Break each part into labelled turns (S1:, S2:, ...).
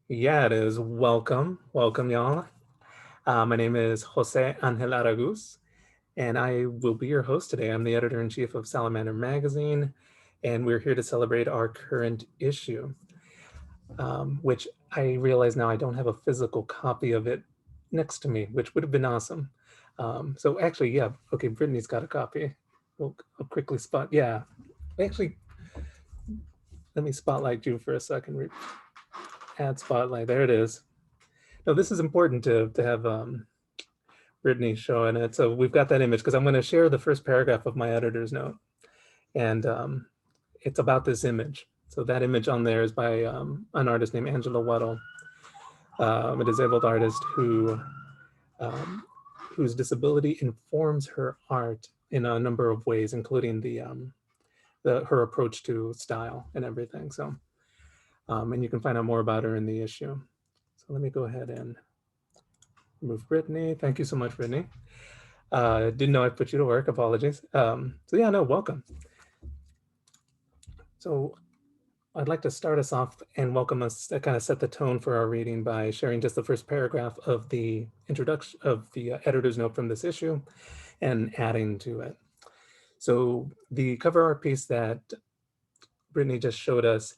S1: Yeah, it is. Welcome. Welcome, y'all. My name is Jose Angel Araguz, and I will be your host today. I'm the editor-in-chief of Salamander magazine, and we're here to celebrate our current issue, which I realize now I don't have a physical copy of it next to me, which would have been awesome. So actually, yeah, okay, Brittany's got a copy. I'll quickly spot, yeah. Actually, let me spotlight you for a second. Add spotlight, there it is. No, this is important to have Brittany showing it. So we've got that image because I'm going to share the first paragraph of my editor's note. And it's about this image. So that image on there is by an artist named Angela Weddle, a disabled artist um, whose disability informs her art in a number of ways, including her approach to style and everything. So, and you can find out more about her in the issue. So let me go ahead and remove Brittany. Thank you so much, Brittany. Didn't know I put you to work. Apologies. So yeah, no, welcome. So I'd like to start us off and welcome us to kind of set the tone for our reading by sharing just the first paragraph of the introduction of the editor's note from this issue and adding to it. So the cover art piece that Brittany just showed us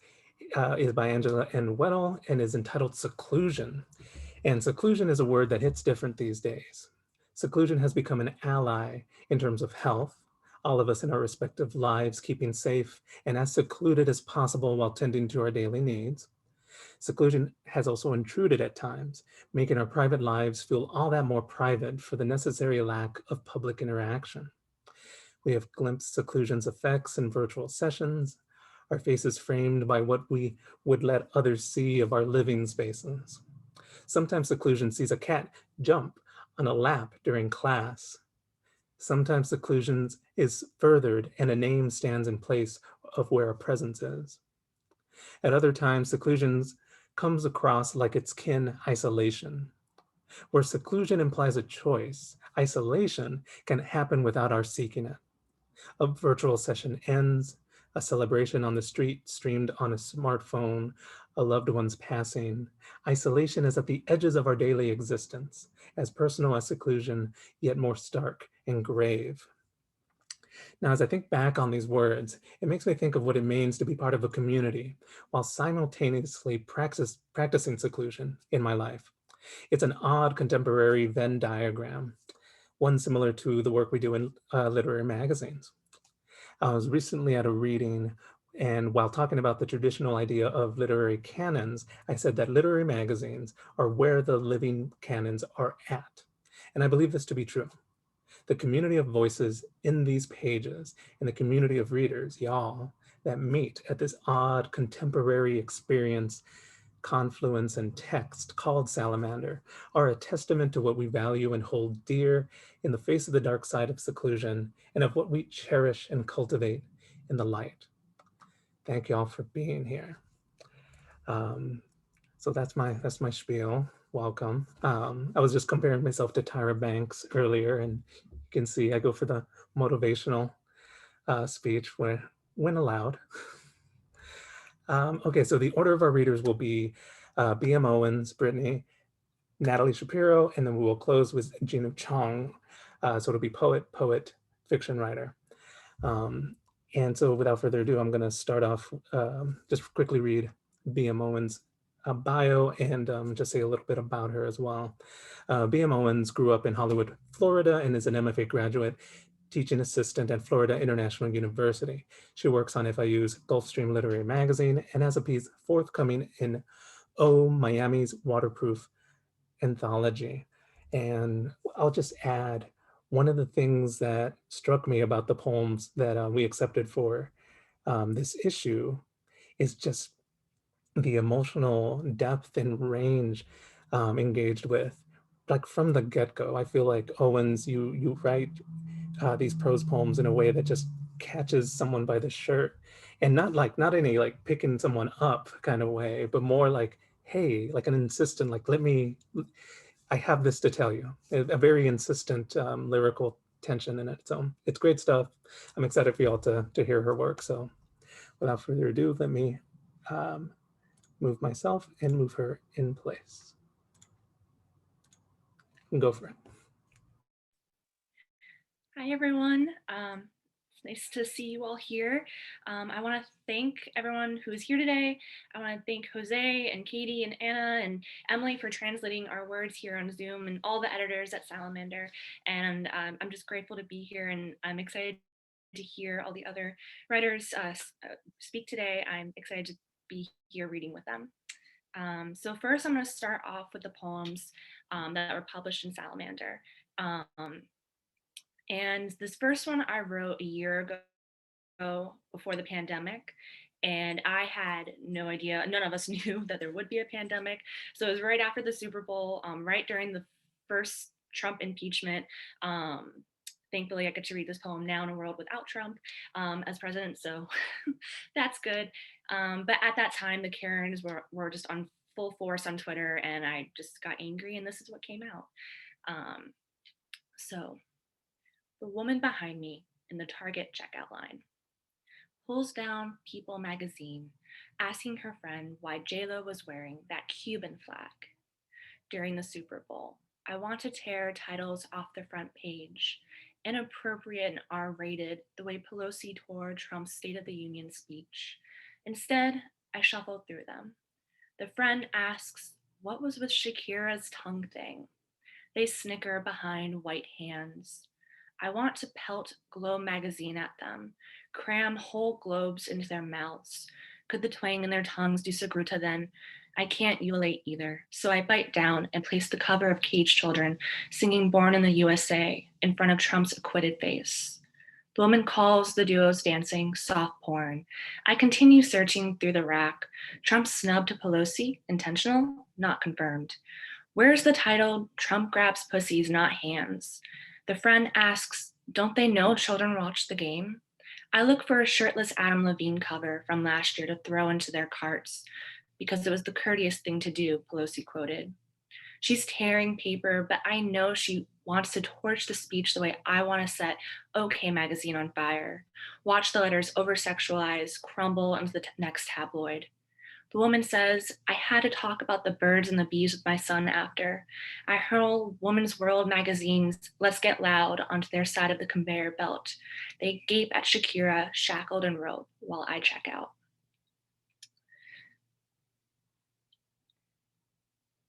S1: is by Angela N. Weddle and is entitled Seclusion. And seclusion is a word that hits different these days. Seclusion has become an ally in terms of health, all of us in our respective lives keeping safe and as secluded as possible while tending to our daily needs. Seclusion has also intruded at times, making our private lives feel all that more private for the necessary lack of public interaction. We have glimpsed seclusion's effects in virtual sessions, our faces framed by what we would let others see of our living spaces. Sometimes seclusion sees a cat jump on a lap during class. Sometimes seclusion is furthered and a name stands in place of where a presence is. At other times, seclusion comes across like its kin isolation. Where seclusion implies a choice, isolation can happen without our seeking it. A virtual session ends, a celebration on the street streamed on a smartphone, a loved one's passing. Isolation is at the edges of our daily existence, as personal as seclusion, yet more stark and grave. Now, as I think back on these words, it makes me think of what it means to be part of a community while simultaneously practicing seclusion in my life. It's an odd contemporary Venn diagram, one similar to the work we do in literary magazines. I was recently at a reading, and while talking about the traditional idea of literary canons, I said that literary magazines are where the living canons are at. And I believe this to be true. The community of voices in these pages and the community of readers, y'all, that meet at this odd contemporary experience, confluence, and text called Salamander are a testament to what we value and hold dear in the face of the dark side of seclusion and of what we cherish and cultivate in the light. Thank you all for being here. Um, so that's my spiel. Welcome. I was just comparing myself to Tyra Banks earlier, and you can see I go for the motivational speech when allowed. Okay, so the order of our readers will be B.M. Owens, Brittany, Natalie Shapero, and then we will close with Jinwoo Chong. So it'll be poet, fiction writer. And so without further ado, I'm gonna start off, just quickly read B.M. Owens' bio and just say a little bit about her as well. B.M. Owens grew up in Hollywood, Florida, and is an MFA graduate, teaching assistant at Florida International University. She works on FIU's Gulfstream Literary Magazine and has a piece forthcoming in Oh, Miami's Waterproof Anthology. And I'll just add, one of the things that struck me about the poems that we accepted for this issue is just the emotional depth and range engaged with. Like from the get-go, I feel like Owens, you write these prose poems in a way that just catches someone by the shirt, and not any like picking someone up kind of way, but more like, hey, like an insistent, like I have this to tell you. A very insistent lyrical tension in it. So it's great stuff. I'm excited for y'all to hear her work. So without further ado, let me um, move myself, and move her in place. Go for it.
S2: Hi, everyone. It's nice to see you all here. I want to thank everyone who is here today. I want to thank Jose and Katie and Anna and Emily for translating our words here on Zoom and all the editors at Salamander. And I'm just grateful to be here, and I'm excited to hear all the other writers speak today. I'm excited to be here reading with them. So first, I'm going to start off with the poems that were published in Salamander. And this first one I wrote a year ago before the pandemic. And I had no idea, none of us knew that there would be a pandemic. So it was right after the Super Bowl, right during the first Trump impeachment. Thankfully, I get to read this poem now in a world without Trump as president. So that's good. But at that time, the Karens were just on full force on Twitter, and I just got angry, and this is what came out. So the woman behind me in the Target checkout line pulls down People magazine, asking her friend why JLo was wearing that Cuban flag during the Super Bowl. I want to tear titles off the front page. Inappropriate and R-rated, the way Pelosi tore Trump's State of the Union speech. Instead, I shuffle through them. The friend asks, what was with Shakira's tongue thing? They snicker behind white hands. I want to pelt Globe magazine at them, cram whole globes into their mouths. Could the twang in their tongues do Sagruta then? I can't ululate either, so I bite down and place the cover of Cage Children singing Born in the USA in front of Trump's acquitted face. The woman calls the duo's dancing soft porn. I continue searching through the rack. Trump's snub to Pelosi, intentional, not confirmed. Where's the title, Trump Grabs Pussies, Not Hands? The friend asks, don't they know children watch the game? I look for a shirtless Adam Levine cover from last year to throw into their carts because it was the courteous thing to do, Pelosi quoted. She's tearing paper, but I know she wants to torch the speech the way I want to set OK magazine on fire. Watch the letters over-sexualize, crumble into the next tabloid. The woman says, I had to talk about the birds and the bees with my son after. I hurl Woman's World magazine's Let's Get Loud onto their side of the conveyor belt. They gape at Shakira, shackled and rope, while I check out.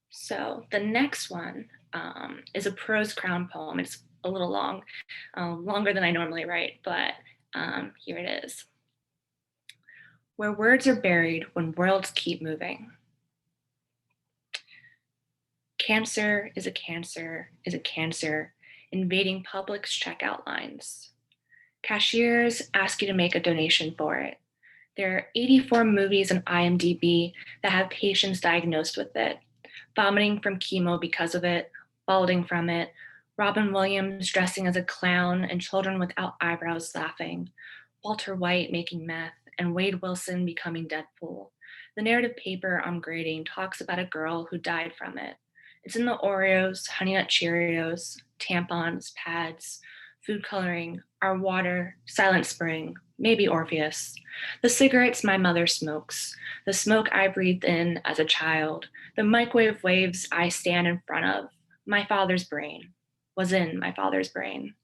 S2: So the next one is a prose crown poem. It's a little long, longer than I normally write, but here it is. Where words are buried when worlds keep moving. Cancer is a cancer is a cancer invading Publix checkout lines. Cashiers ask you to make a donation for it. There are 84 movies on IMDb that have patients diagnosed with it, vomiting from chemo because of it, balding from it, Robin Williams dressing as a clown and children without eyebrows laughing, Walter White making meth, and Wade Wilson becoming Deadpool. The narrative paper I'm grading talks about a girl who died from it. It's in the Oreos, Honey Nut Cheerios, tampons, pads, food coloring, our water, Silent Spring, maybe Orpheus. The cigarettes my mother smokes, the smoke I breathed in as a child, the microwave waves I stand in front of, my father's brain, was in my father's brain.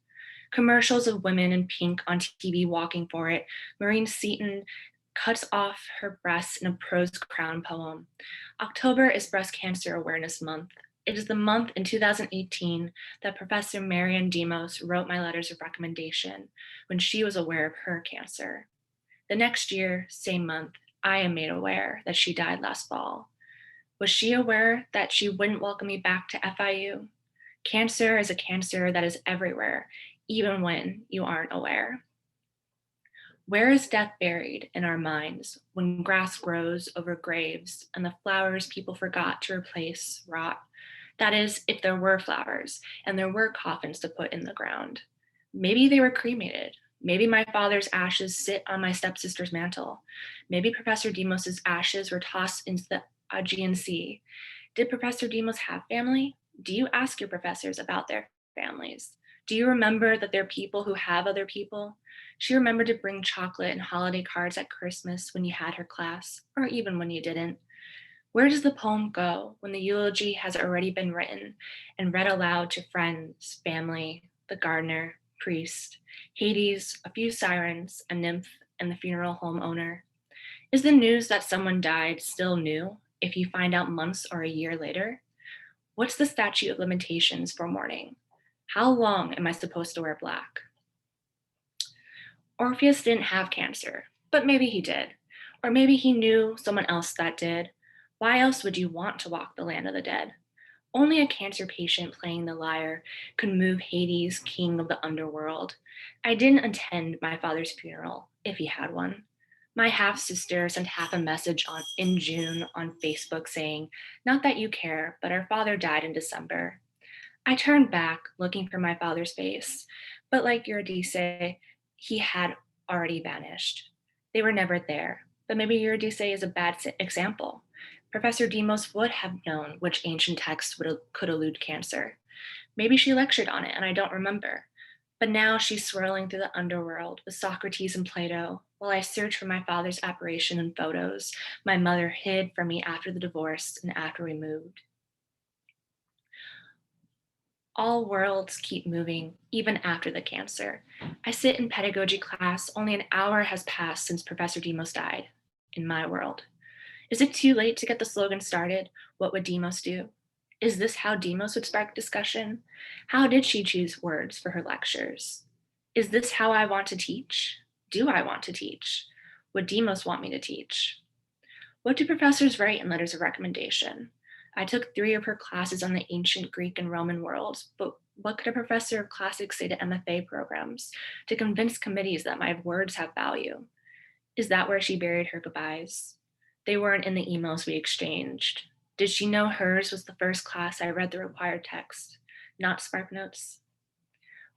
S2: Commercials of women in pink on TV walking for it. Maureen Seaton cuts off her breasts in a prose crown poem. October is Breast Cancer Awareness Month. It is the month in 2018 that Professor Marian Demos wrote my letters of recommendation when she was aware of her cancer. The next year, same month, I am made aware that she died last fall. Was she aware that she wouldn't welcome me back to FIU? Cancer is a cancer that is everywhere, even when you aren't aware. Where is death buried in our minds when grass grows over graves and the flowers people forgot to replace rot? That is, if there were flowers and there were coffins to put in the ground. Maybe they were cremated. Maybe my father's ashes sit on my stepsister's mantle. Maybe Professor Demos's ashes were tossed into the Aegean Sea. Did Professor Demos have family? Do you ask your professors about their families? Do you remember that there are people who have other people? She remembered to bring chocolate and holiday cards at Christmas when you had her class, or even when you didn't. Where does the poem go when the eulogy has already been written and read aloud to friends, family, the gardener, priest, Hades, a few sirens, a nymph, and the funeral home owner? Is the news that someone died still new if you find out months or a year later? What's the statute of limitations for mourning? How long am I supposed to wear black? Orpheus didn't have cancer, but maybe he did. Or maybe he knew someone else that did. Why else would you want to walk the land of the dead? Only a cancer patient playing the lyre could move Hades, king of the underworld. I didn't attend my father's funeral, if he had one. My half sister sent half a message in June on Facebook saying, "Not that you care, but our father died in December." I turned back, looking for my father's face, but like Eurydice, he had already vanished. They were never there, but maybe Eurydice is a bad example. Professor Demos would have known which ancient text could elude cancer. Maybe she lectured on it and I don't remember. But now she's swirling through the underworld with Socrates and Plato while I search for my father's apparition in photos my mother hid from me after the divorce and after we moved. All worlds keep moving, even after the cancer. I sit in pedagogy class, only an hour has passed since Professor Demos died, in my world. Is it too late to get the slogan started? What would Demos do? Is this how Demos would spark discussion? How did she choose words for her lectures? Is this how I want to teach? Do I want to teach? Would Demos want me to teach? What do professors write in letters of recommendation? I took 3 of her classes on the ancient Greek and Roman worlds, but what could a professor of classics say to MFA programs to convince committees that my words have value? Is that where she buried her goodbyes? They weren't in the emails we exchanged. Did she know hers was the first class I read the required text, not Spark Notes?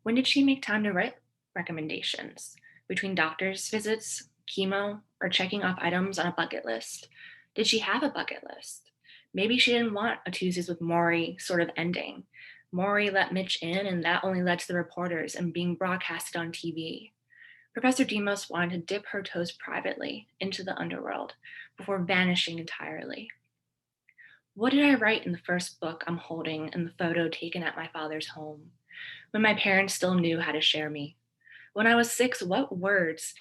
S2: When did she make time to write recommendations? Between doctor's visits, chemo, or checking off items on a bucket list? Did she have a bucket list? Maybe she didn't want a Tuesdays with Maury sort of ending. Maury let Mitch in, and that only led to the reporters and being broadcasted on TV. Professor Demos wanted to dip her toes privately into the underworld before vanishing entirely. What did I write in the first book I'm holding in the photo taken at my father's home, when my parents still knew how to share me? When I was 6, what words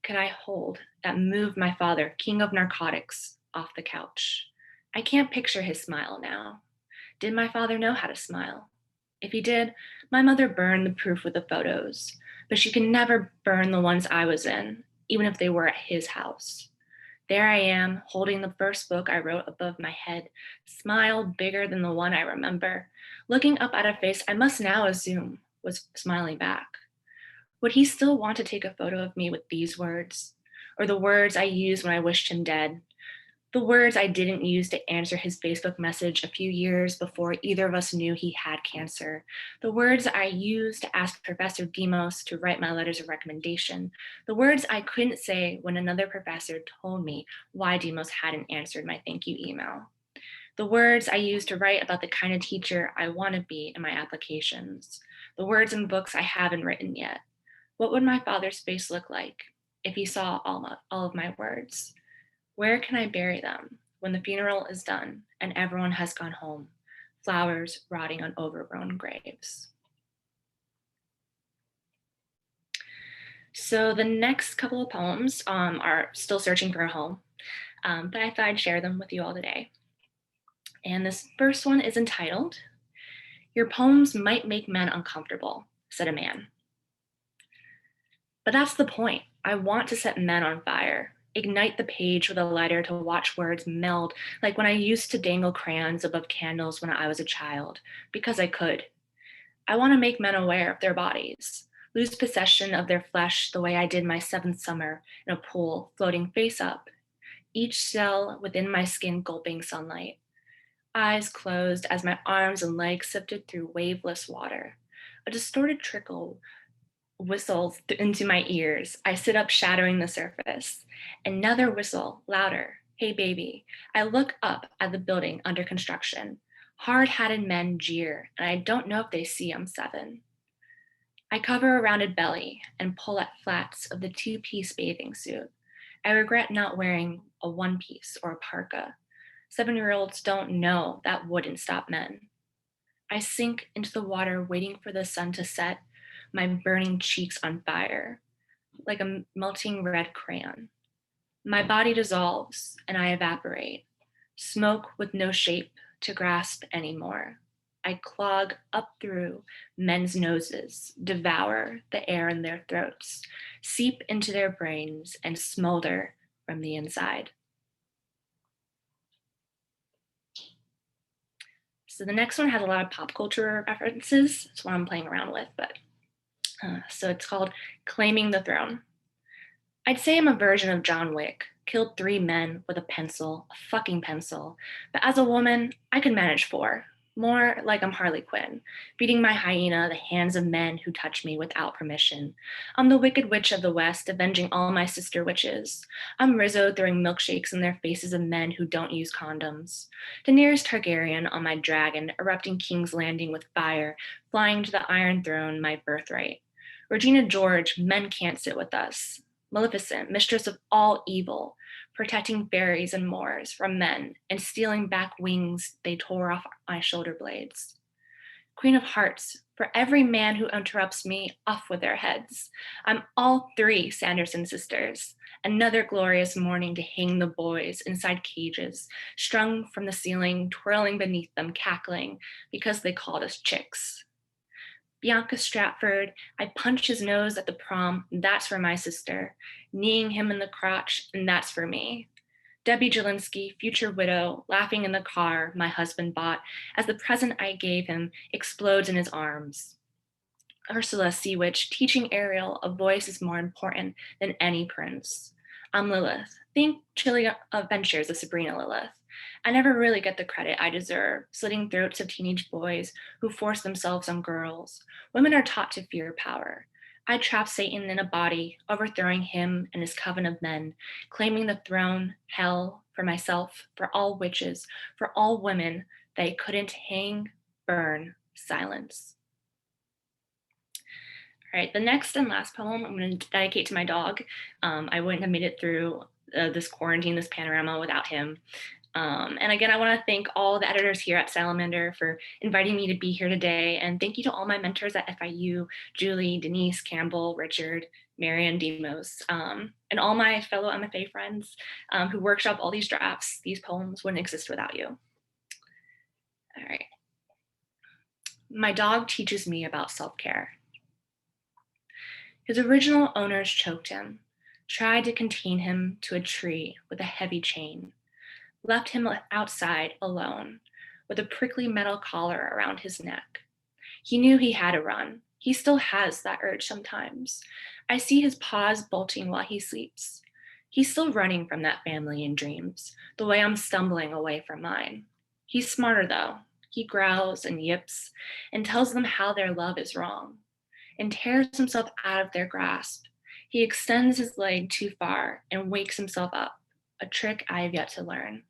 S2: could I hold that moved my father, king of narcotics, off the couch? I can't picture his smile now. Did my father know how to smile? If he did, my mother burned the proof with the photos, but she could never burn the ones I was in, even if they were at his house. There I am, holding the first book I wrote above my head, smile bigger than the one I remember, looking up at a face I must now assume was smiling back. Would he still want to take a photo of me with these words? Or the words I used when I wished him dead? The words I didn't use to answer his Facebook message a few years before either of us knew he had cancer. The words I used to ask Professor Demos to write my letters of recommendation. The words I couldn't say when another professor told me why Demos hadn't answered my thank you email. The words I used to write about the kind of teacher I want to be in my applications. The words in books I haven't written yet. What would my father's face look like if he saw all of my words? Where can I bury them when the funeral is done and everyone has gone home, flowers rotting on overgrown graves? So the next couple of poems are still searching for a home, but I thought I'd share them with you all today. And this first one is entitled, "Your poems might make men uncomfortable," said a man. But that's the point. I want to set men on fire, ignite the page with a lighter to watch words meld like when I used to dangle crayons above candles when I was a child, because I could. I want to make men aware of their bodies, lose possession of their flesh the way I did my 7th summer in a pool, floating face up, each cell within my skin gulping sunlight. Eyes closed as my arms and legs sifted through waveless water. A distorted trickle whistles into my ears. I sit up, shattering the surface. Another whistle, louder. Hey, baby. I look up at the building under construction. Hard hatted men jeer, and I don't know if they see I'm 7. I cover a rounded belly and pull at flaps of the two-piece bathing suit. I regret not wearing a one-piece or a parka. 7-year-olds don't know that wouldn't stop men. I sink into the water waiting for the sun to set, my burning cheeks on fire, like a melting red crayon. My body dissolves and I evaporate, smoke with no shape to grasp anymore. I clog up through men's noses, devour the air in their throats, seep into their brains, and smolder from the inside. So the next one has a lot of pop culture references. That's what I'm playing around with. So it's called Claiming the Throne. I'd say I'm a version of John Wick, killed 3 men with a pencil, a fucking pencil. But as a woman, I could manage 4. More like I'm Harley Quinn, feeding my hyena the hands of men who touch me without permission. I'm the Wicked Witch of the West, avenging all my sister witches. I'm Rizzo throwing milkshakes in their faces of men who don't use condoms. Daenerys Targaryen on my dragon, erupting King's Landing with fire, flying to the Iron Throne, my birthright. Regina George, men can't sit with us. Maleficent, mistress of all evil, protecting fairies and moors from men and stealing back wings they tore off my shoulder blades. Queen of Hearts, for every man who interrupts me, off with their heads. I'm all 3 Sanderson sisters. Another glorious morning to hang the boys inside cages, strung from the ceiling, twirling beneath them, cackling because they called us chicks. Bianca Stratford, I punch his nose at the prom, that's for my sister. Kneeing him in the crotch, and that's for me. Debbie Jelinski, future widow, laughing in the car my husband bought as the present I gave him explodes in his arms. Ursula Seawitch, teaching Ariel a voice is more important than any prince. I'm Lilith. Think Chilly Adventures of Sabrina Lilith. I never really get the credit I deserve, slitting throats of teenage boys who force themselves on girls. Women are taught to fear power. I trap Satan in a body, overthrowing him and his coven of men, claiming the throne, hell, for myself, for all witches, for all women they couldn't hang, burn, silence. All right, the next and last poem I'm going to dedicate to my dog. I wouldn't have made it through this quarantine, this panorama without him. And again, I want to thank all the editors here at Salamander for inviting me to be here today. And thank you to all my mentors at FIU, Julie, Denise, Campbell, Richard, Marian, Demos, and all my fellow MFA friends who workshop all these drafts. These poems wouldn't exist without you. All right. My dog teaches me about self-care. His original owners choked him, tried to contain him to a tree with a heavy chain, left him outside alone with a prickly metal collar around his neck. He knew he had to run. He still has that urge sometimes. I see his paws bolting while he sleeps. He's still running from that family in dreams, the way I'm stumbling away from mine. He's smarter though. He growls and yips and tells them how their love is wrong and tears himself out of their grasp. He extends his leg too far and wakes himself up, a trick I have yet to learn.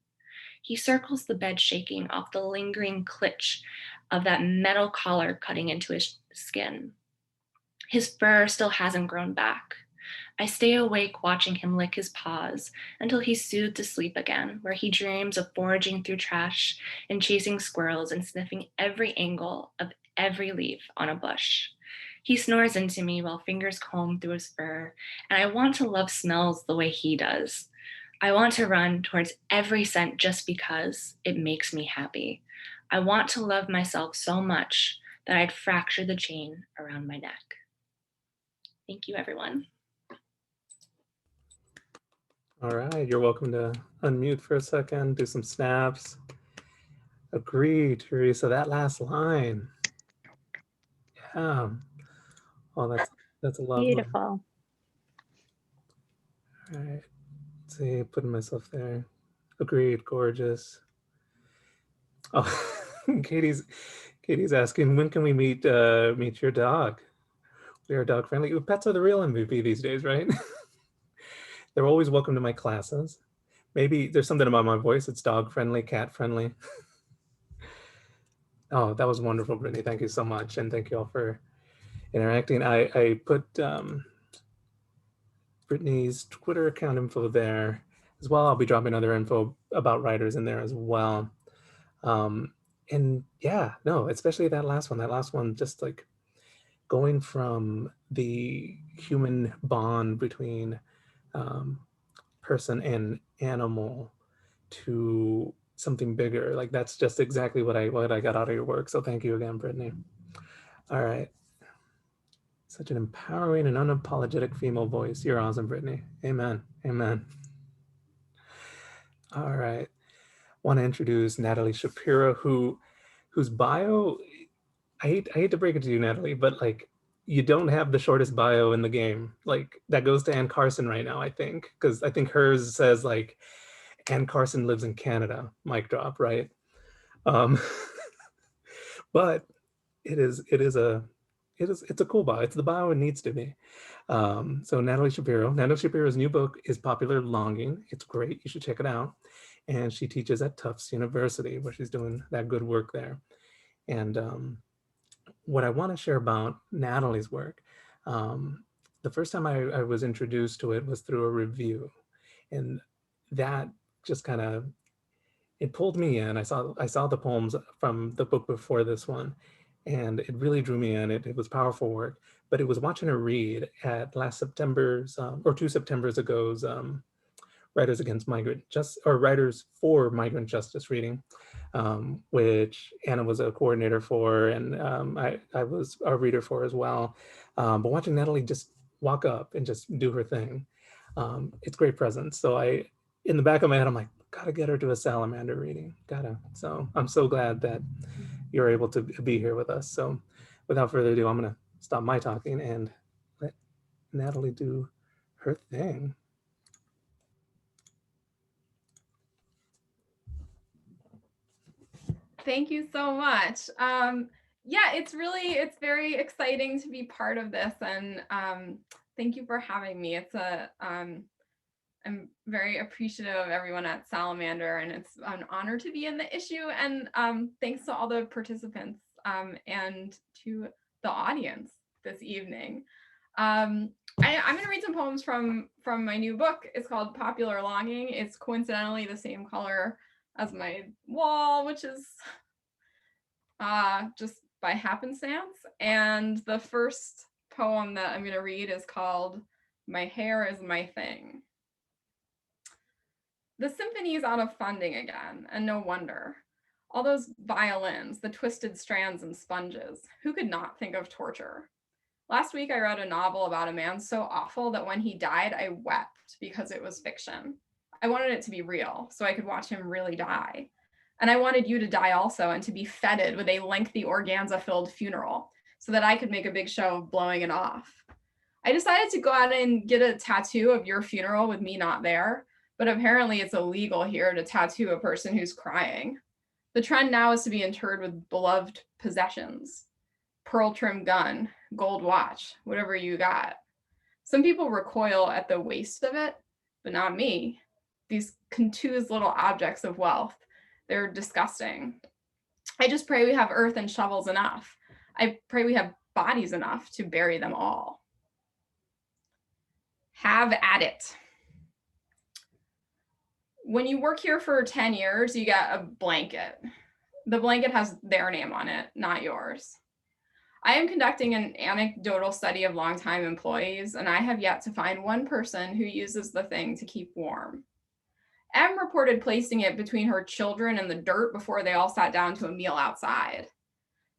S2: He circles the bed, shaking off the lingering clutch of that metal collar cutting into his skin. His fur still hasn't grown back. I stay awake watching him lick his paws until he's soothed to sleep again, where he dreams of foraging through trash and chasing squirrels and sniffing every angle of every leaf on a bush. He snores into me while fingers comb through his fur, and I want to love smells the way he does. I want to run towards every scent just because it makes me happy. I want to love myself so much that I'd fracture the chain around my neck. Thank you, everyone.
S1: All right, you're welcome to unmute for a second, do some snaps. Agree, Teresa, that last line. Yeah. Oh, that's a lovely.
S3: Beautiful.
S1: All right. Let's see, putting myself there. Agreed, gorgeous. Oh, Katie's asking, when can we meet your dog? We are dog friendly. Pets are the real MVP these days, right? They're always welcome to my classes. Maybe there's something about my voice. It's dog friendly, cat friendly. Oh, that was wonderful, Brittany. Thank you so much. And thank you all for interacting. I put Brittany's Twitter account info there as well. I'll be dropping other info about writers in there as well. Um, and yeah, no, especially that last one. That last one, just like going from the human bond between um, person and animal to something bigger. Like that's just exactly what I got out of your work. So thank you again, Brittany. All right. Such an empowering and unapologetic female voice. You're awesome, Brittany. Amen. Amen. All right. Want to introduce Natalie Shapero, whose bio, I hate to break it to you, Natalie, but like you don't have the shortest bio in the game. Like that goes to Ann Carson right now, I think, because I think hers says like Ann Carson lives in Canada. Mic drop, right? Um, but it's a cool bio. It's the bio it needs to be. So Natalie Shapiro's new book is Popular Longing. It's great. You should check it out. And she teaches at Tufts University, where she's doing that good work there. And what I want to share about Natalie's work, um, the first time I was introduced to it was through a review, and that just kind of it pulled me in. I saw the poems from the book before this one, and it really drew me in. It was powerful work, but it was watching her read at last September's or 2 Septembers ago's Writers Against Migrant Just or Writers for Migrant Justice reading, which Anna was a coordinator for, and I was a reader for as well. But watching Natalie just walk up and just do her thing, it's great presence. So in the back of my head, I'm like, gotta get her to a Salamander reading. Gotta. So I'm so glad that you're able to be here with us. So without further ado, I'm gonna stop my talking and let Natalie do her thing.
S3: Thank you so much. Yeah, it's very exciting to be part of this, and thank you for having me. I'm very appreciative of everyone at Salamander, and it's an honor to be in the issue. And thanks to all the participants and to the audience this evening. I'm going to read some poems from my new book. It's called Popular Longing. It's coincidentally the same color as my wall, which is just by happenstance. And the first poem that I'm going to read is called My Hair is My Thing. The symphony is out of funding again, and no wonder. All those violins, the twisted strands and sponges. Who could not think of torture? Last week, I read a novel about a man so awful that when he died, I wept because it was fiction. I wanted it to be real, so I could watch him really die. And I wanted you to die also and to be feted with a lengthy organza-filled funeral so that I could make a big show of blowing it off. I decided to go out and get a tattoo of your funeral with me not there, but apparently it's illegal here to tattoo a person who's crying. The trend now is to be interred with beloved possessions. Pearl trim gun, gold watch, whatever you got. Some people recoil at the waste of it, but not me. These contused little objects of wealth, they're disgusting. I just pray we have earth and shovels enough. I pray we have bodies enough to bury them all. Have at it. When you work here for 10 years, you get a blanket. The blanket has their name on it, not yours. I am conducting an anecdotal study of longtime employees, and I have yet to find one person who uses the thing to keep warm. M reported placing it between her children and the dirt before they all sat down to a meal outside.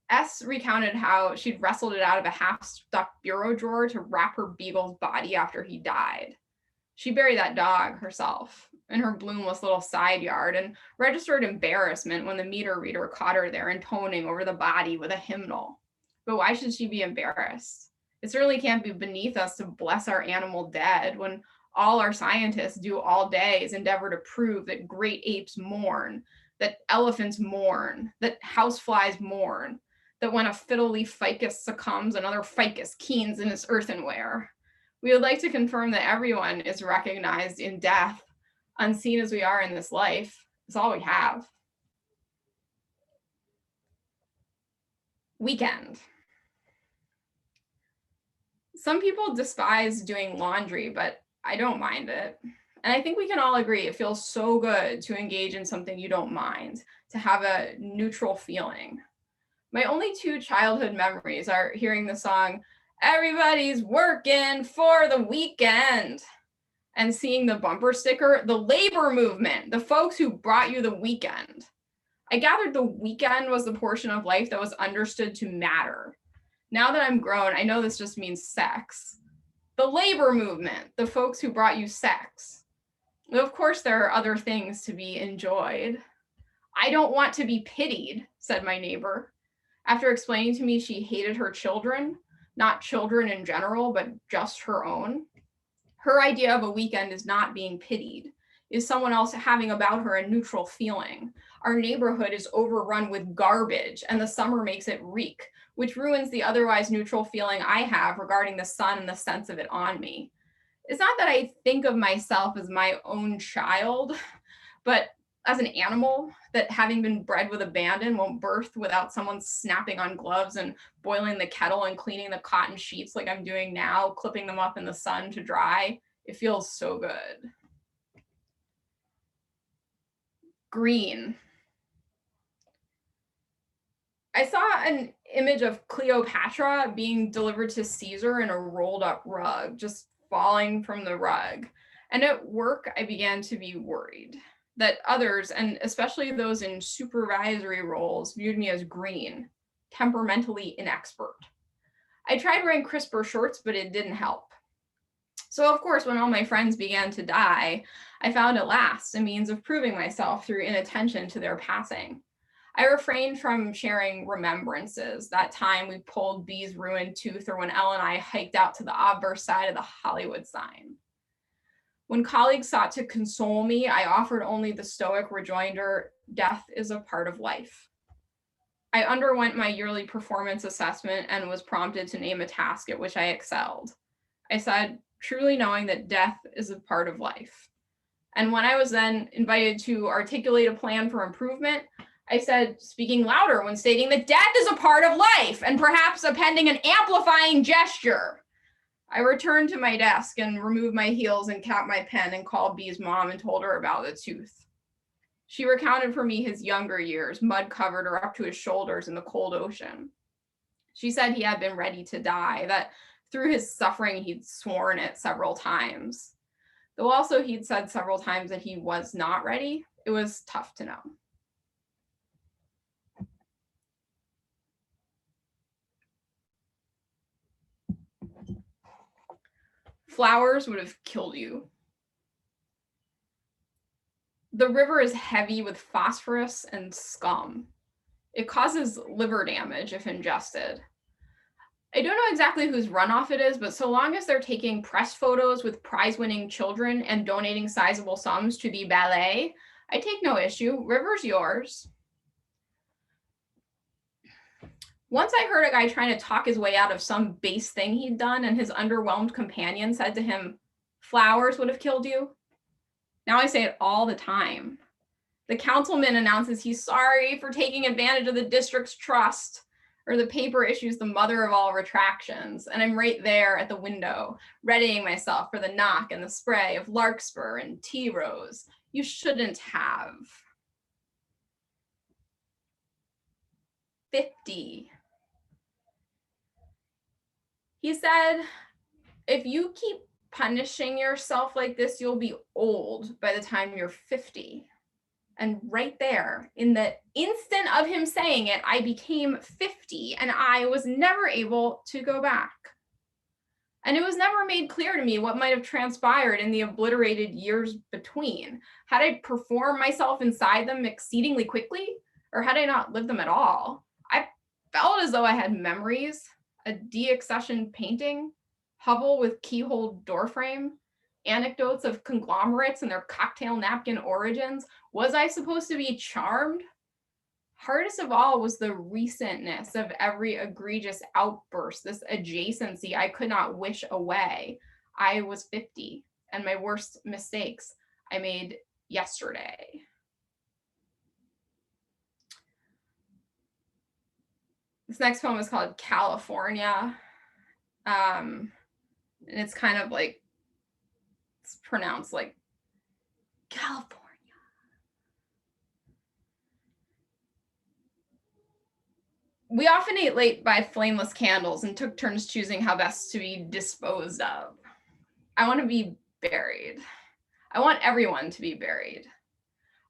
S3: S recounted how she'd wrestled it out of a half-stuck bureau drawer to wrap her beagle's body after he died. She buried that dog herself in her bloomless little side yard and registered embarrassment when the meter reader caught her there intoning over the body with a hymnal. But why should she be embarrassed? It certainly can't be beneath us to bless our animal dead when all our scientists do all day is endeavor to prove that great apes mourn, that elephants mourn, that houseflies mourn, that when a fiddle-leaf ficus succumbs, another ficus keens in its earthenware. We would like to confirm that everyone is recognized in death, unseen as we are in this life. It's all we have. Weekend. Some people despise doing laundry, but I don't mind it. And I think we can all agree it feels so good to engage in something you don't mind, to have a neutral feeling. My only two childhood memories are hearing the song, "Everybody's working for the weekend," and seeing the bumper sticker, "The labor movement, the folks who brought you the weekend." I gathered the weekend was the portion of life that was understood to matter. Now that I'm grown, I know this just means sex. The labor movement, the folks who brought you sex. Of course, there are other things to be enjoyed. "I don't want to be pitied," said my neighbor, after explaining to me she hated her children, not children in general, but just her own. Her idea of a weekend is not being pitied, is someone else having about her a neutral feeling. Our neighborhood is overrun with garbage, and the summer makes it reek, which ruins the otherwise neutral feeling I have regarding the sun and the sense of it on me. It's not that I think of myself as my own child, but as an animal that, having been bred with abandon, won't birth without someone snapping on gloves and boiling the kettle and cleaning the cotton sheets like I'm doing now, clipping them up in the sun to dry. It feels so good. Green. I saw an image of Cleopatra being delivered to Caesar in a rolled up rug, just falling from the rug. And at work, I began to be worried that others, and especially those in supervisory roles, viewed me as green, temperamentally inexpert. I tried wearing crisper shorts, but it didn't help. So, of course, when all my friends began to die, I found at last a means of proving myself through inattention to their passing. I refrained from sharing remembrances, that time we pulled B's ruined tooth, or when Elle and I hiked out to the obverse side of the Hollywood sign. When colleagues sought to console me, I offered only the stoic rejoinder, "Death is a part of life." I underwent my yearly performance assessment and was prompted to name a task at which I excelled. I said, truly knowing that death is a part of life. And when I was then invited to articulate a plan for improvement, I said, speaking louder when stating that death is a part of life and perhaps appending an amplifying gesture. I returned to my desk and removed my heels and capped my pen and called B's mom and told her about the tooth. She recounted for me his younger years, mud covered or up to his shoulders in the cold ocean. She said he had been ready to die, that through his suffering he'd sworn it several times. Though also he'd said several times that he was not ready, it was tough to know. Flowers would have killed you. The river is heavy with phosphorus and scum. It causes liver damage if ingested. I don't know exactly whose runoff it is, but so long as they're taking press photos with prize-winning children and donating sizable sums to the ballet, I take no issue. River's yours. Once I heard a guy trying to talk his way out of some base thing he'd done, and his underwhelmed companion said to him, "Flowers would have killed you." Now I say it all the time. The councilman announces he's sorry for taking advantage of the district's trust, or the paper issues the mother of all retractions, and I'm right there at the window, readying myself for the knock and the spray of larkspur and tea rose. You shouldn't have. 50. He said, if you keep punishing yourself like this, you'll be old by the time you're 50. And right there, in the instant of him saying it, I became 50 and I was never able to go back. And it was never made clear to me what might have transpired in the obliterated years between. Had I performed myself inside them exceedingly quickly, or had I not lived them at all? I felt as though I had memories, a deaccession painting, hovel with keyhole doorframe, anecdotes of conglomerates and their cocktail napkin origins. Was I supposed to be charmed? Hardest of all was the recentness of every egregious outburst, this adjacency I could not wish away. I was 50, and my worst mistakes I made yesterday. This next poem is called California. And it's kind of like, it's pronounced like California. We often ate late by flameless candles and took turns choosing how best to be disposed of. I want to be buried. I want everyone to be buried.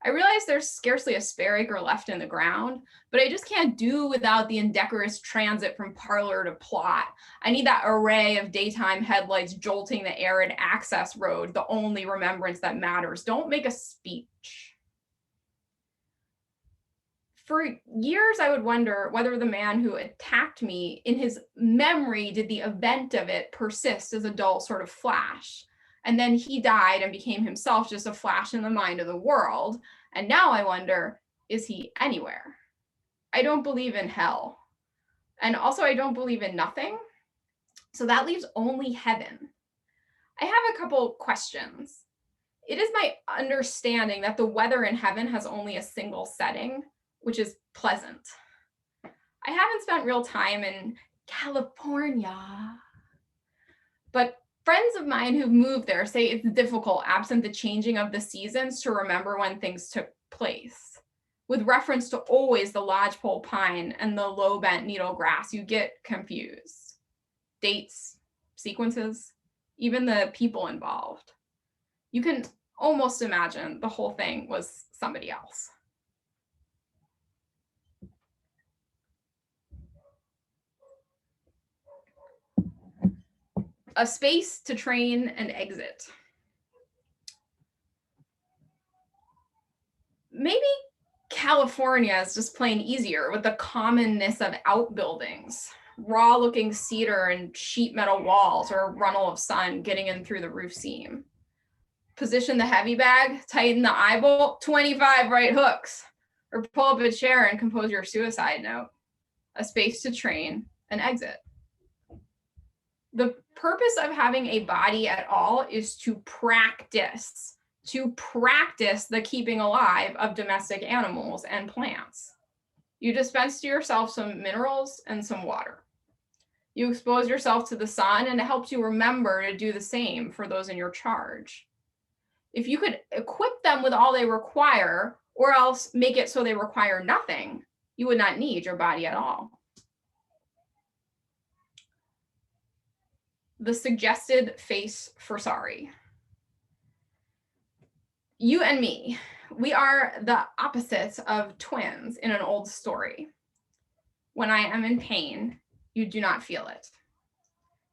S3: I realize there's scarcely a spare acre left in the ground, but I just can't do without the indecorous transit from parlor to plot. I need that array of daytime headlights jolting the arid access road, the only remembrance that matters. Don't make a speech. For years, I would wonder whether the man who attacked me, in his memory, did the event of it persist as a dull sort of flash. And then he died and became himself just a flash in the mind of the world. And now I wonder, is he anywhere? I don't believe in hell. And also, I don't believe in nothing. So that leaves only heaven. I have a couple questions. It is my understanding that the weather in heaven has only a single setting, which is pleasant. I haven't spent real time in California, but friends of mine who've moved there say it's difficult, absent the changing of the seasons, to remember when things took place. With reference to always the lodgepole pine and the low bent needle grass, you get confused. Dates, sequences, even the people involved. You can almost imagine the whole thing was somebody else. A space to train and exit. Maybe California is just plain easier with the commonness of outbuildings, raw looking cedar and sheet metal walls, or a runnel of sun getting in through the roof seam. Position the heavy bag, tighten the eye bolt, 25 right hooks, or pull up a chair and compose your suicide note. A space to train and exit. The purpose of having a body at all is to practice the keeping alive of domestic animals and plants. You dispense to yourself some minerals and some water. You expose yourself to the sun, and it helps you remember to do the same for those in your charge. If you could equip them with all they require, or else make it so they require nothing, you would not need your body at all. The suggested face for sorry. You and me, we are the opposites of twins in an old story. When I am in pain, you do not feel it.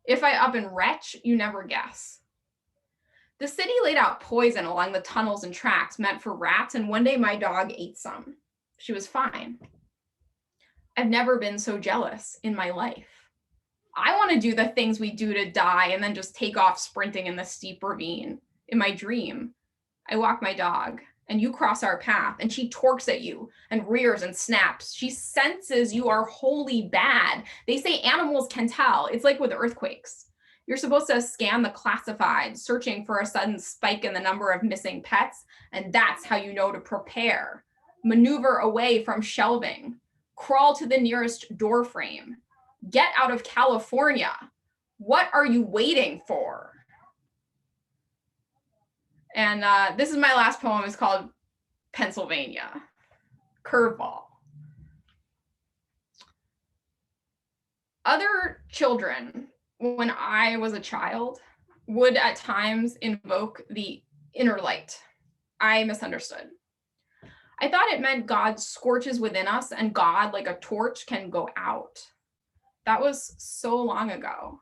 S3: If I up and retch, you never guess. The city laid out poison along the tunnels and tracks meant for rats, and one day my dog ate some. She was fine. I've never been so jealous in my life. I want to do the things we do to die and then just take off sprinting in the steep ravine. In my dream, I walk my dog and you cross our path and she torques at you and rears and snaps. She senses you are wholly bad. They say animals can tell. It's like with earthquakes. You're supposed to scan the classified, searching for a sudden spike in the number of missing pets, and that's how you know to prepare. Maneuver away from shelving. Crawl to the nearest door frame. Get out of California. What are you waiting for? And this is my last poem. It's called Pennsylvania. Curveball. Other children, when I was a child, would at times invoke the inner light. I misunderstood. I thought it meant God scorches within us and God, like a torch, can go out. That was so long ago.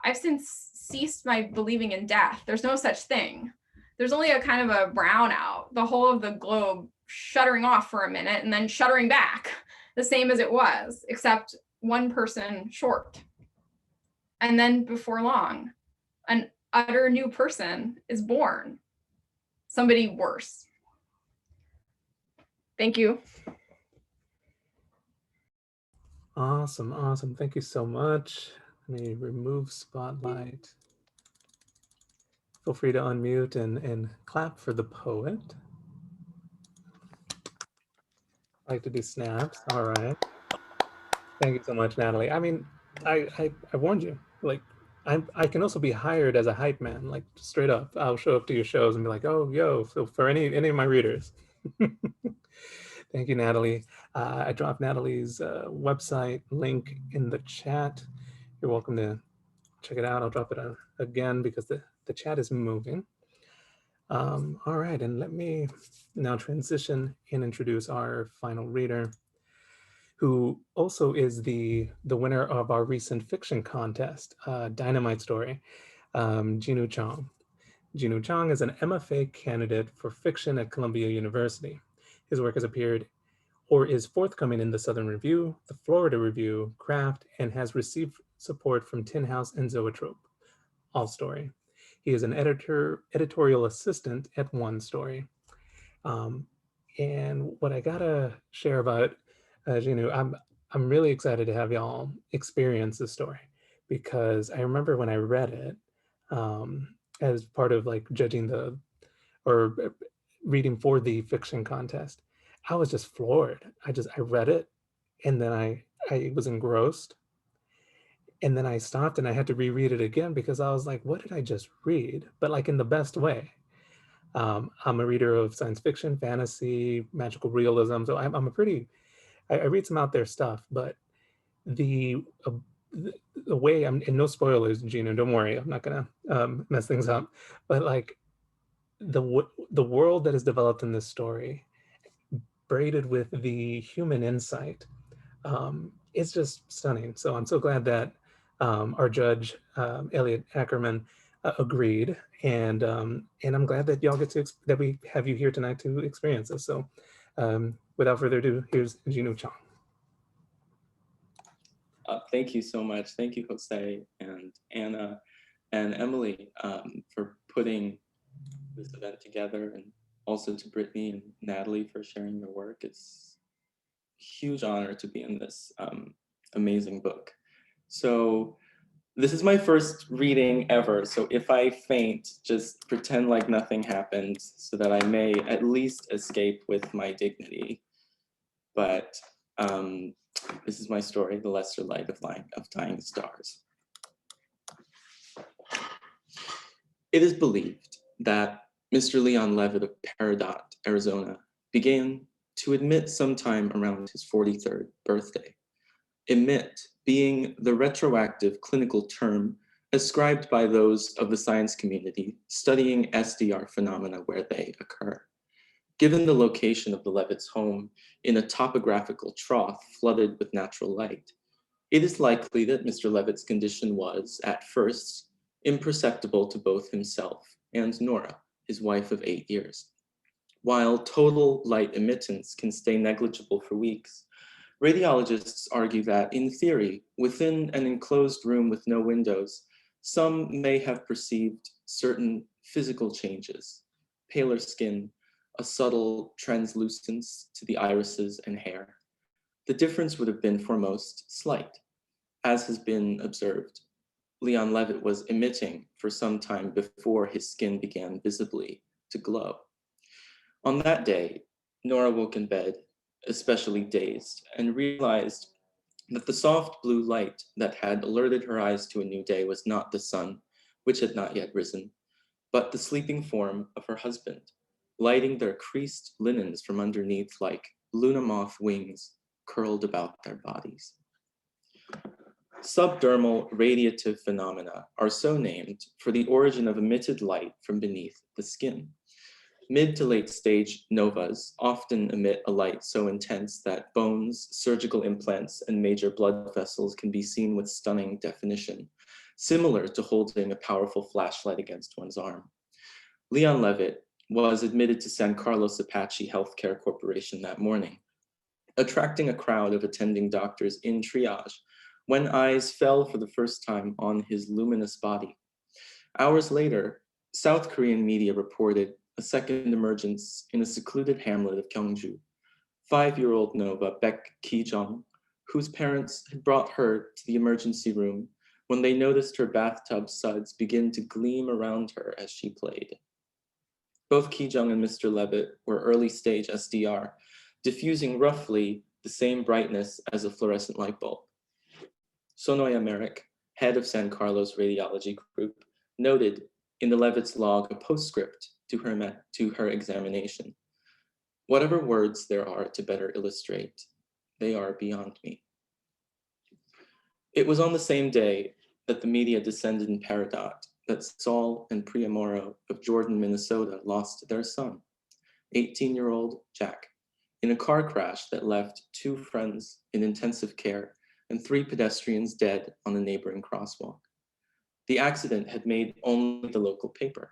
S3: I've since ceased my believing in death. There's no such thing. There's only a kind of a brownout, the whole of the globe shuttering off for a minute and then shuttering back, the same as it was, except one person short. And then before long, an utter new person is born. Somebody worse. Thank you.
S1: Awesome, awesome. Thank you so much. Let me remove spotlight. Feel free to unmute and clap for the poet. I like to do snaps. All right. Thank you so much, Natalie. I mean, I warned you. Like, I can also be hired as a hype man, like straight up. I'll show up to your shows and be like, oh, yo, so for any of my readers. Thank you, Natalie. I dropped Natalie's website link in the chat. You're welcome to check it out. I'll drop it again because the chat is moving. All right, and let me now transition and introduce our final reader, who also is the winner of our recent fiction contest, Dynamite Story, Jinwoo Chong. Jinwoo Chong is an MFA candidate for fiction at Columbia University. His work has appeared or is forthcoming in the Southern Review, the Florida Review, Craft, and has received support from Tin House and Zoetrope. All Story. He is an editorial assistant at One Story. Um, and what I gotta share about Jinwoo, I'm really excited to have y'all experience this story because I remember when I read it as part of like judging or reading for the fiction contest, I was just floored. I read it and then I was engrossed. And then I stopped and I had to reread it again because I was like, what did I just read? But like in the best way. I'm a reader of science fiction, fantasy, magical realism. So I'm a pretty, I read some out there stuff, but the, uh, the way and no spoilers, Gina, don't worry, I'm not gonna mess things up. But like the world that is developed in this story, braided with the human insight, it's just stunning. So I'm so glad that our judge, Elliot Ackerman, agreed, and I'm glad that y'all get to that we have you here tonight to experience this. So without further ado, here's Jinwoo Chong.
S4: Thank you so much. Thank you, Jose and Anna and Emily, for putting this event together, and also to Brittany and Natalie for sharing your work. It's a huge honor to be in this amazing book. So this is my first reading ever, so if I faint, just pretend like nothing happened so that I may at least escape with my dignity. But this is my story, The Lesser Light of Dying Stars. It is believed that Mr. Leon Levitt of Peridot, Arizona, began to admit sometime around his 43rd birthday. Emit being the retroactive clinical term ascribed by those of the science community studying SDR phenomena where they occur. Given the location of the Levitt's home in a topographical trough flooded with natural light, it is likely that Mr. Levitt's condition was, at first, imperceptible to both himself and Nora, his wife of 8 years. While total light emittance can stay negligible for weeks, radiologists argue that, in theory, within an enclosed room with no windows, some may have perceived certain physical changes: paler skin, a subtle translucence to the irises and hair. The difference would have been for most slight. As has been observed, Leon Levitt was emitting for some time before his skin began visibly to glow. On that day, Nora woke in bed, especially dazed, and realized that the soft blue light that had alerted her eyes to a new day was not the sun, which had not yet risen, but the sleeping form of her husband, lighting their creased linens from underneath like Luna moth wings curled about their bodies. Subdermal radiative phenomena are so named for the origin of emitted light from beneath the skin. Mid to late stage novas often emit a light so intense that bones, surgical implants, and major blood vessels can be seen with stunning definition, similar to holding a powerful flashlight against one's arm. Leon Levitt was admitted to San Carlos Apache Healthcare Corporation that morning, attracting a crowd of attending doctors in triage when eyes fell for the first time on his luminous body. Hours later, South Korean media reported a second emergence in a secluded hamlet of Gyeongju. 5-year-old Nova Baek Ki-jung, whose parents had brought her to the emergency room when they noticed her bathtub suds begin to gleam around her as she played. Both Ki-jung and Mr. Levitt were early stage SDR, diffusing roughly the same brightness as a fluorescent light bulb. Sonoya Merrick, head of San Carlos Radiology Group, noted in the Levitt's log a postscript to her examination. Whatever words there are to better illustrate, they are beyond me. It was on the same day that the media descended in Peridot that Saul and Priya Morrow of Jordan, Minnesota lost their son, 18-year-old Jack, in a car crash that left 2 friends in intensive care and 3 pedestrians dead on a neighboring crosswalk. The accident had made only the local paper.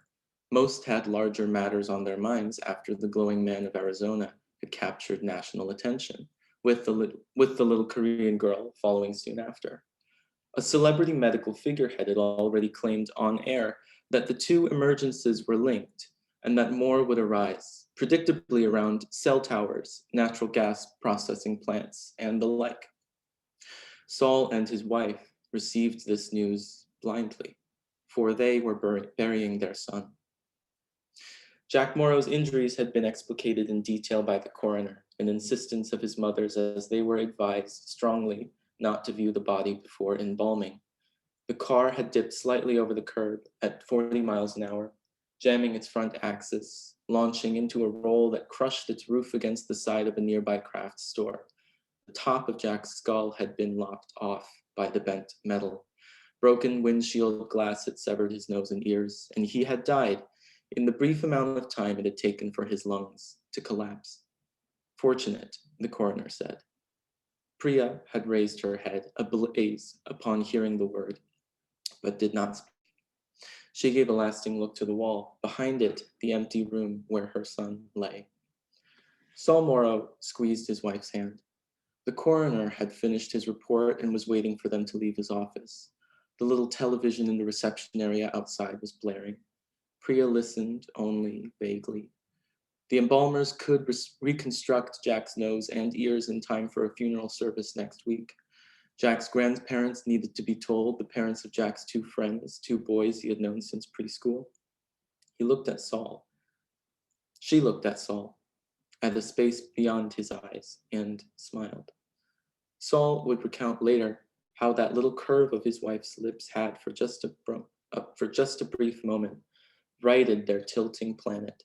S4: Most had larger matters on their minds after the glowing man of Arizona had captured national attention, with the little Korean girl following soon after. A celebrity medical figurehead had already claimed on air that the 2 emergencies were linked and that more would arise, predictably around cell towers, natural gas processing plants, and the like. Saul and his wife received this news blindly, for they were burying their son. Jack Morrow's injuries had been explicated in detail by the coroner, an insistence of his mother's as they were advised strongly not to view the body before embalming. The car had dipped slightly over the curb at 40 miles an hour, jamming its front axis, launching into a roll that crushed its roof against the side of a nearby craft store. The top of Jack's skull had been lopped off by the bent metal. Broken windshield glass had severed his nose and ears, and he had died in the brief amount of time it had taken for his lungs to collapse. Fortunate, the coroner said. Priya had raised her head ablaze upon hearing the word, but did not speak. She gave a lasting look to the wall, behind it, the empty room where her son lay. Saul Morrow squeezed his wife's hand. The coroner had finished his report and was waiting for them to leave his office. The little television in the reception area outside was blaring. Priya listened only vaguely. The embalmers could reconstruct Jack's nose and ears in time for a funeral service next week. Jack's grandparents needed to be told, the parents of Jack's 2 friends, 2 boys he had known since preschool. He looked at Saul. She looked at Saul, at the space beyond his eyes, and smiled. Saul would recount later how that little curve of his wife's lips had, for just a brief moment, righted their tilting planet,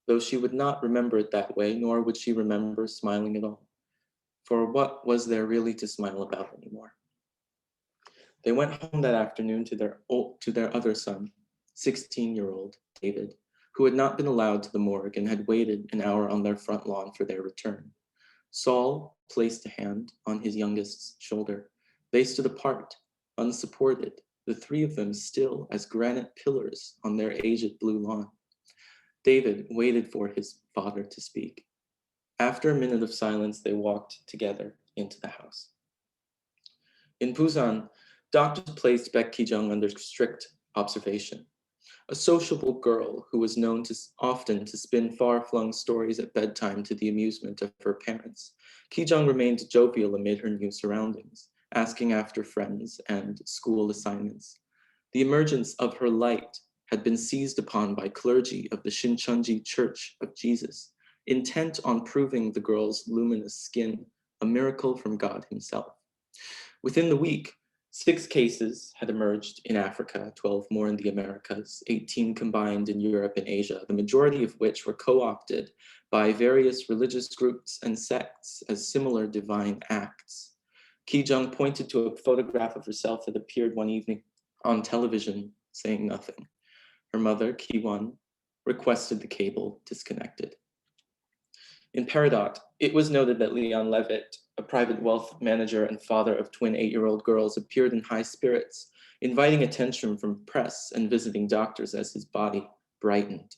S4: though she would not remember it that way, nor would she remember smiling at all. For what was there really to smile about anymore? They went home that afternoon to their other son, 16-year-old David, who had not been allowed to the morgue and had waited an hour on their front lawn for their return. Saul placed a hand on his youngest's shoulder. They stood apart, unsupported, the 3 of them still as granite pillars on their aged blue lawn. David waited for his father to speak. After a minute of silence, they walked together into the house. In Busan, doctors placed Baek Ki-jung under strict observation. A sociable girl who was known often to spin far-flung stories at bedtime to the amusement of her parents, Ki-jung remained jovial amid her new surroundings, asking after friends and school assignments. The emergence of her light had been seized upon by clergy of the Shincheonji Church of Jesus, intent on proving the girl's luminous skin a miracle from God himself. Within the week, 6 cases had emerged in Africa, 12 more in the Americas, 18 combined in Europe and Asia, the majority of which were co-opted by various religious groups and sects as similar divine acts. Ki-jung pointed to a photograph of herself that appeared one evening on television, saying nothing. Her mother, Ki-won, requested the cable disconnected. In Peridot, it was noted that Leon Levitt, a private wealth manager and father of twin 8-year-old girls, appeared in high spirits, inviting attention from press and visiting doctors as his body brightened.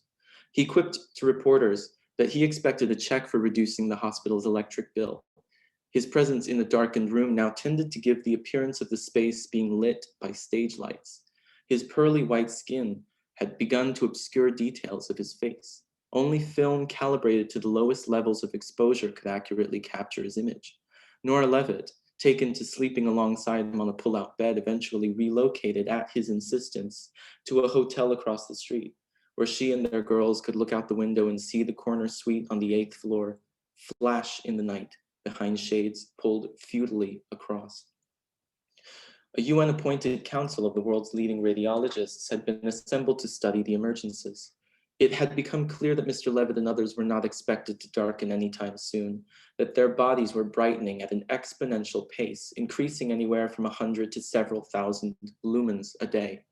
S4: He quipped to reporters that he expected a check for reducing the hospital's electric bill. His presence in the darkened room now tended to give the appearance of the space being lit by stage lights. His pearly white skin had begun to obscure details of his face. Only film calibrated to the lowest levels of exposure could accurately capture his image. Nora Levitt, taken to sleeping alongside him on a pull-out bed, eventually relocated at his insistence to a hotel across the street, where she and their girls could look out the window and see the corner suite on the 8th floor flash in the night behind shades pulled futilely across. A UN-appointed council of the world's leading radiologists had been assembled to study the emergences. It had become clear that Mr. Levitt and others were not expected to darken anytime soon, that their bodies were brightening at an exponential pace, increasing anywhere from 100 to several thousand lumens a day.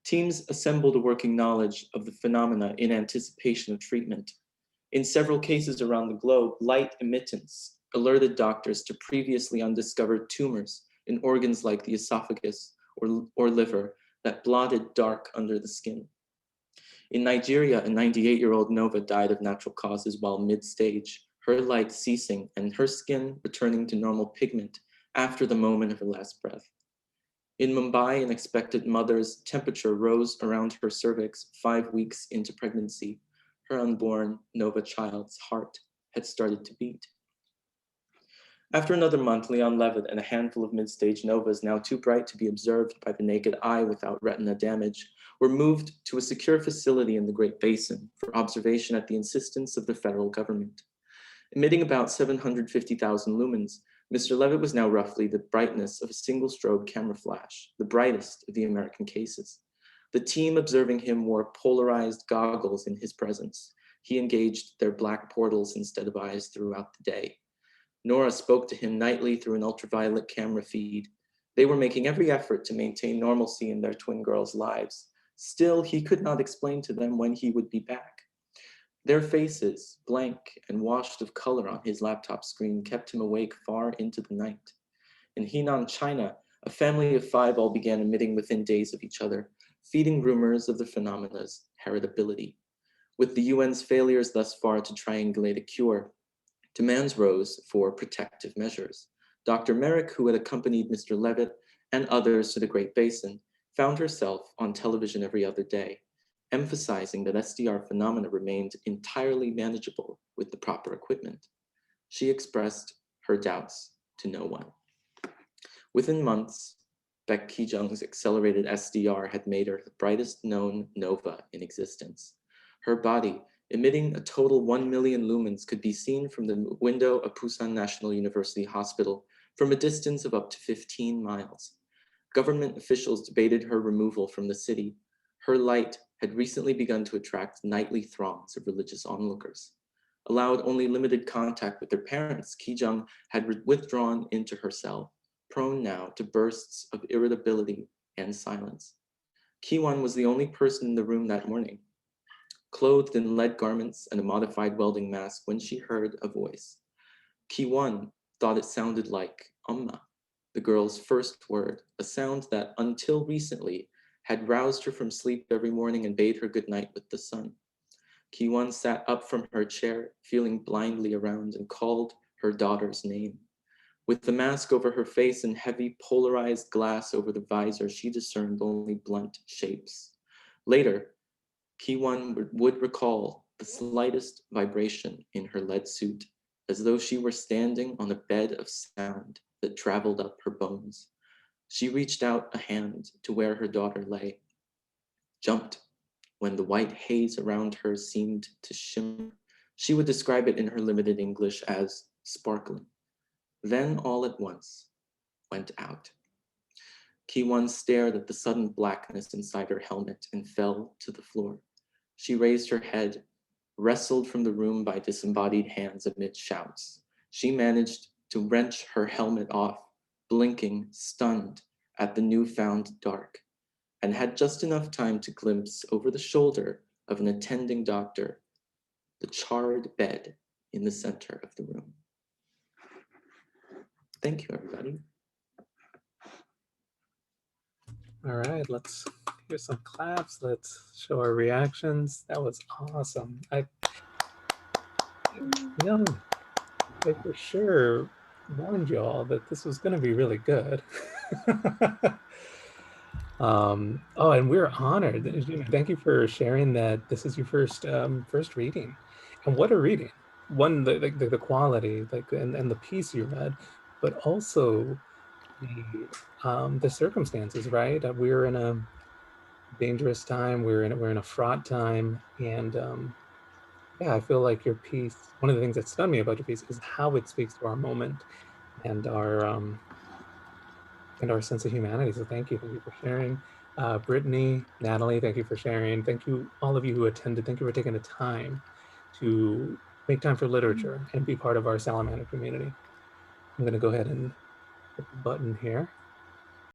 S4: Teams assembled a working knowledge of the phenomena in anticipation of treatment. In several cases around the globe, light emittance alerted doctors to previously undiscovered tumors in organs like the esophagus or liver that blotted dark under the skin. In Nigeria, a 98-year-old Nova died of natural causes while mid-stage, her light ceasing and her skin returning to normal pigment after the moment of her last breath. In Mumbai, an expectant mother's temperature rose around her cervix 5 weeks into pregnancy. Her unborn Nova child's heart had started to beat. After another month, Leon Levitt and a handful of mid-stage novas, now too bright to be observed by the naked eye without retina damage, were moved to a secure facility in the Great Basin for observation at the insistence of the federal government. Emitting about 750,000 lumens, Mr. Levitt was now roughly the brightness of a single strobe camera flash, the brightest of the American cases. The team observing him wore polarized goggles in his presence. He engaged their black portals instead of eyes throughout the day. Nora spoke to him nightly through an ultraviolet camera feed. They were making every effort to maintain normalcy in their twin girls' lives. Still, he could not explain to them when he would be back. Their faces, blank and washed of color on his laptop screen, kept him awake far into the night. In Henan, China, a family of 5 all began emitting within days of each other, feeding rumors of the phenomena's heritability. With the UN's failures thus far to triangulate a cure, demands rose for protective measures. Dr. Merrick, who had accompanied Mr. Levitt and others to the Great Basin, found herself on television every other day, emphasizing that SDR phenomena remained entirely manageable with the proper equipment. She expressed her doubts to no one. Within months, Baek Ki-jung's accelerated SDR had made her the brightest known nova in existence. Her body, emitting a total 1 million lumens, could be seen from the window of Busan National University Hospital from a distance of up to 15 miles. Government officials debated her removal from the city. Her light had recently begun to attract nightly throngs of religious onlookers. Allowed only limited contact with their parents, Ki-jung had withdrawn into her cell, prone now to bursts of irritability and silence. Ki-won was the only person in the room that morning, clothed in lead garments and a modified welding mask, when she heard a voice. Ki-won thought it sounded like Amma, the girl's first word, a sound that until recently had roused her from sleep every morning and bade her good night with the sun. Ki-won sat up from her chair, feeling blindly around, and called her daughter's name. With the mask over her face and heavy polarized glass over the visor, she discerned only blunt shapes. Later, Ki-won would recall the slightest vibration in her lead suit, as though she were standing on a bed of sound that traveled up her bones. She reached out a hand to where her daughter lay, jumped when the white haze around her seemed to shimmer. She would describe it in her limited English as sparkling. Then all at once went out. Ki-won stared at the sudden blackness inside her helmet and fell to the floor. She raised her head, wrestled from the room by disembodied hands amid shouts. She managed to wrench her helmet off, blinking, stunned at the newfound dark, and had just enough time to glimpse over the shoulder of an attending doctor the charred bed in the center of the room. Thank you, everybody.
S1: All right, let's hear some claps. Let's show our reactions. That was awesome. I for sure warned you all that this was going to be really good. Oh, and we're honored. Thank you for sharing that this is your first reading. And what a reading. One, the quality, and the piece you read, but also the circumstances, right? We're in a dangerous time. We're in a fraught time, and yeah, I feel like your piece. One of the things that stunned me about your piece is how it speaks to our moment and our and our sense of humanity. So thank you for sharing. Brittany, Natalie, thank you for sharing. Thank you, all of you who attended. Thank you for taking the time to make time for literature and be part of our Salamander community. I'm going to go ahead and hit the button here.